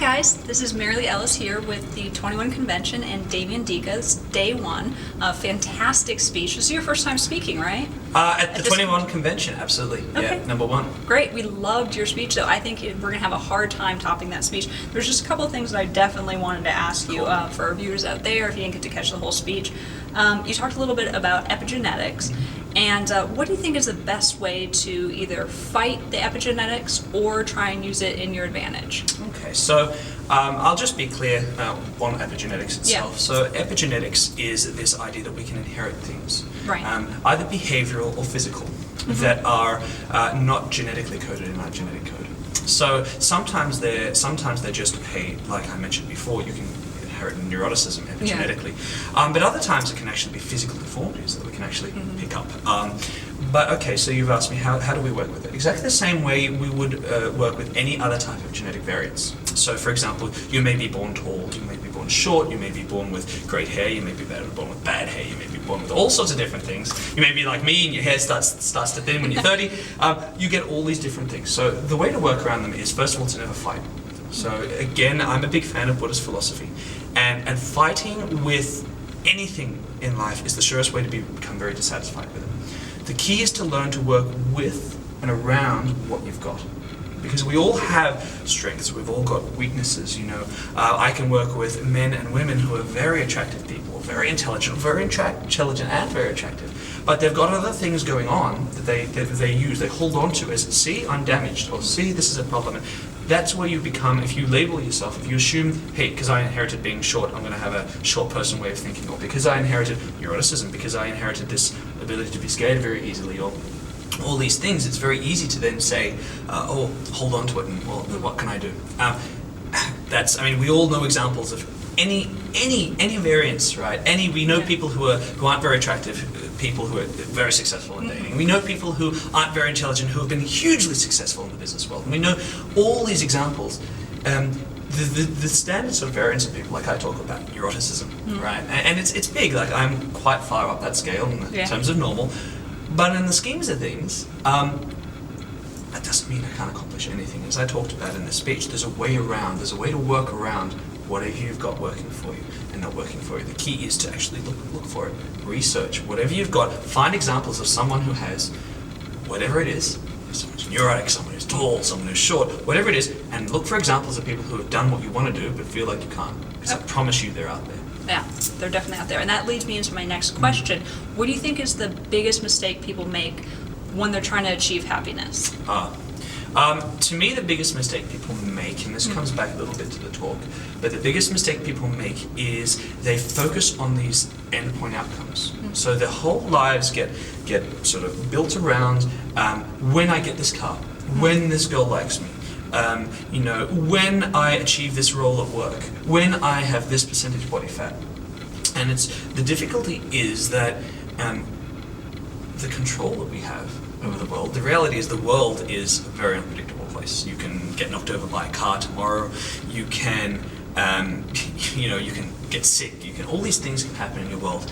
guys, this is Marilee Ellis here with the 21 Convention and Damien Diecke. It's day one. Fantastic speech. This is your first time speaking, right? At the 21 Convention, absolutely. Okay. Yeah, number one. Great. We loved your speech, though. I think we're going to have a hard time topping that speech. There's just a couple of things that I definitely wanted to ask you for our viewers out there if you didn't get to catch the whole speech. You talked a little bit about epigenetics. And what do you think is the best way to either fight the epigenetics or try and use it in your advantage? Okay, so I'll just be clear on epigenetics itself. Yeah. So epigenetics is this idea that we can inherit things, Right. Either behavioral or physical, that are not genetically coded in our genetic code. So sometimes they're just, hey, like I mentioned before, you can inherit neuroticism epigenetically. But other times it can actually be physical deformities that we can actually pick up. But okay, so you've asked me how do we work with it? Exactly the same way we would work with any other type of genetic variants. So for example, you may be born tall, you may be born short, you may be born with great hair, you may be born with bad hair, you may be born with all sorts of different things. You may be like me and your hair starts to thin when you're 30. You get all these different things. So the way to work around them is, first of all, to never fight. So again, I'm a big fan of Buddhist philosophy. And fighting with anything in life is the surest way to become very dissatisfied with it. The key is to learn to work with and around what you've got. Because we all have strengths, we've all got weaknesses, you know. I can work with men and women who are very attractive people, very intelligent and very attractive. But they've got other things going on that they use, they hold on to as, see, I'm damaged, or see, this is a problem. That's where you become, if you label yourself, if you assume, hey, because I inherited being short, I'm going to have a short person way of thinking, or because I inherited neuroticism, because I inherited this ability to be scared very easily, or all these things, it's very easy to then say, oh, hold on to it, and well, what can I do? We all know examples of any variance, right? We know people who aren't very attractive, people who are very successful in dating. We know people who aren't very intelligent who have been hugely successful in the business world. And we know all these examples. The standards of variance of people, like I talk about neuroticism, right? And it's big. Like I'm quite far up that scale in terms of normal. But in the schemes of things, that doesn't mean I can't accomplish anything. As I talked about in this speech, there's a way around. There's a way to work around whatever you've got working for you and not working for you. The key is to actually look for it, research whatever you've got, find examples of someone who has whatever it is, someone who's neurotic, someone who's tall, someone who's short, whatever it is, and look for examples of people who have done what you want to do but feel like you can't. Because I promise you they're out there. Yeah, they're definitely out there. And that leads me into my next question. What do you think is the biggest mistake people make when they're trying to achieve happiness? To me, the biggest mistake people make, and this comes back a little bit to the talk, but the biggest mistake people make is they focus on these endpoint outcomes. So their whole lives get sort of built around when I get this car, when this girl likes me, when I achieve this role at work, when I have this percentage body fat. And the difficulty is that the control that we have over the world. The reality is the world is a very unpredictable place. You can get knocked over by a car tomorrow. You can, you can get sick. All these things can happen in your world.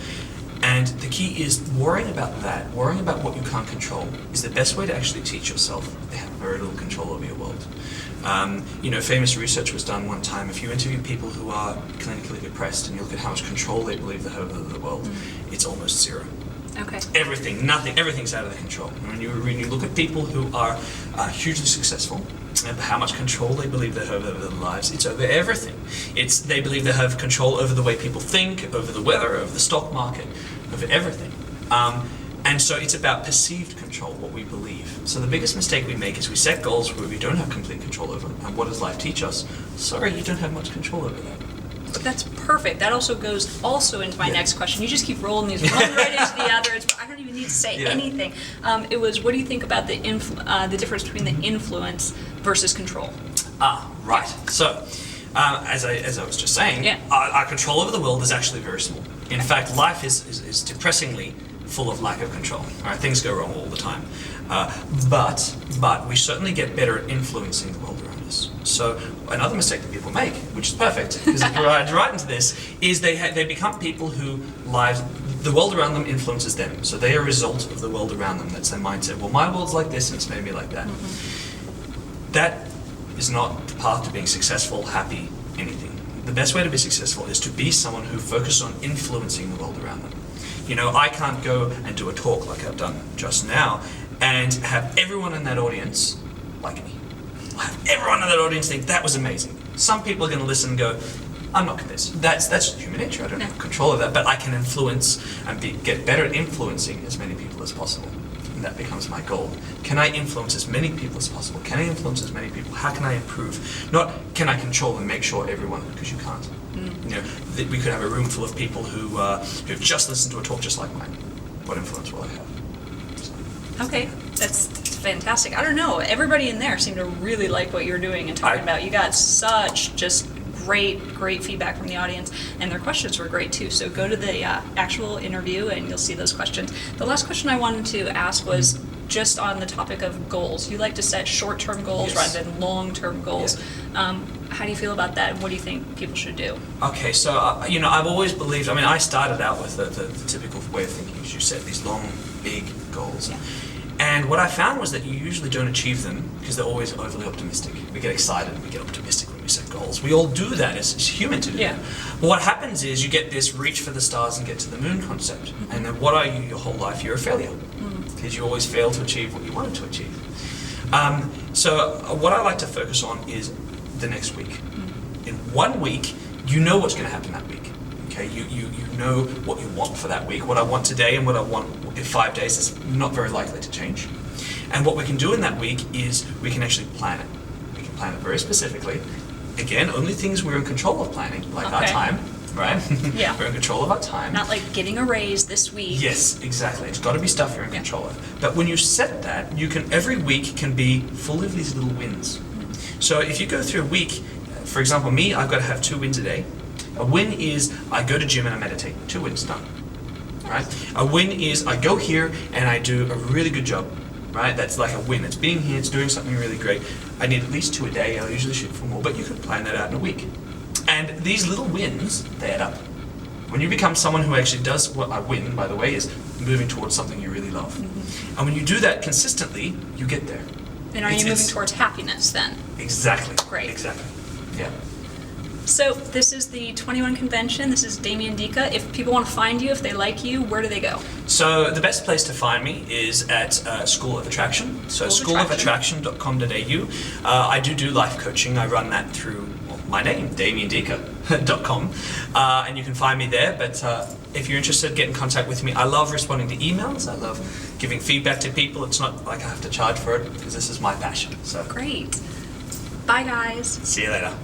And the key is worrying about that, worrying about what you can't control, is the best way to actually teach yourself to have very little control over your world. Famous research was done one time. If you interview people who are clinically depressed and you look at how much control they believe they have over the world, it's almost zero. Okay. Everything's out of their control. When you look at people who are hugely successful, and how much control they believe they have over their lives, it's over everything. They believe they have control over the way people think, over the weather, over the stock market, over everything. And so it's about perceived control, what we believe. So the biggest mistake we make is we set goals where we don't have complete control over them. And what does life teach us? Sorry, you don't have much control over that. That's perfect. That also goes into my next question. You just keep rolling these one right into the other. I don't even need to say anything. It was, what do you think about the difference between the influence versus control? Right. So, as I was just saying, our control over the world is actually very small. In fact, life is depressingly full of lack of control. Right? Things go wrong all the time. But we certainly get better at influencing the world around us. So another mistake that people make, which is perfect, because it provides right into this, is they become people who the world around them influences them. So they are a result of the world around them. That's their mindset. Well, my world's like this and it's made me like that. That is not path to being successful, happy, anything. The best way to be successful is to be someone who focuses on influencing the world around them. You know, I can't go and do a talk like I've done just now and have everyone in that audience like me. I have everyone in that audience think that was amazing. Some people are going to listen and go, I'm not convinced. That's human nature. I don't have control of that, but I can influence and get better at influencing as many people as possible. And that becomes my goal. Can I influence as many people as possible? Can I influence as many people? How can I improve? Not can I control and make sure everyone, because you can't. You know, we could have a room full of people who've just listened to a talk just like mine. What influence will I have? Okay, that's fantastic. I don't know. Everybody in there seemed to really like what you were doing and talking about. You got such just great feedback from the audience, and their questions were great too. So go to the actual interview and you'll see those questions. The last question I wanted to ask was just on the topic of goals. You like to set short-term goals rather than long-term goals. How do you feel about that? What do you think people should do? Okay, so you know, I've always believed. I mean, I started out with the typical way of thinking is you set these long, big goals. Yeah. And what I found was that you usually don't achieve them because they're always overly optimistic. We get excited and we get optimistic when we set goals. We all do that. It's human to do that. But what happens is you get this reach for the stars and get to the moon concept. And then what are you your whole life? You're a failure. Because you always fail to achieve what you wanted to achieve. So what I like to focus on is the next week. In 1 week, you know what's going to happen that week. Okay, you know what you want for that week. What I want today and what I want in 5 days is not very likely to change. And what we can do in that week is we can actually plan it. We can plan it very specifically. Again, only things we're in control of planning, like our time, right? Yeah. We're in control of our time. Not like getting a raise this week. Yes, exactly. It's got to be stuff you're in control of. But when you set that, you can every week can be full of these little wins. So if you go through a week, for example, me, I've got to have 2 wins a day. A win is I go to gym and I meditate. 2 wins, done. Right? A win is I go here and I do a really good job. Right? That's like a win. It's being here, it's doing something really great. I need at least 2 a day. I usually shoot for more, but you could plan that out in a week. And these little wins, they add up. When you become someone who actually does what I win, by the way, is moving towards something you really love. And when you do that consistently, you get there. And are you moving towards happiness then? Exactly. Great. Exactly. Yeah. So this is the 21 convention. This is Damien Diecke. If people want to find you, if they like you, where do they go? So the best place to find me is at School of Attraction. So schoolofattraction.com.au. I do life coaching. I run that through my name, DamienDiecke.com. And you can find me there. But if you're interested, get in contact with me. I love responding to emails. I love giving feedback to people. It's not like I have to charge for it because this is my passion. So great. Bye, guys. See you later.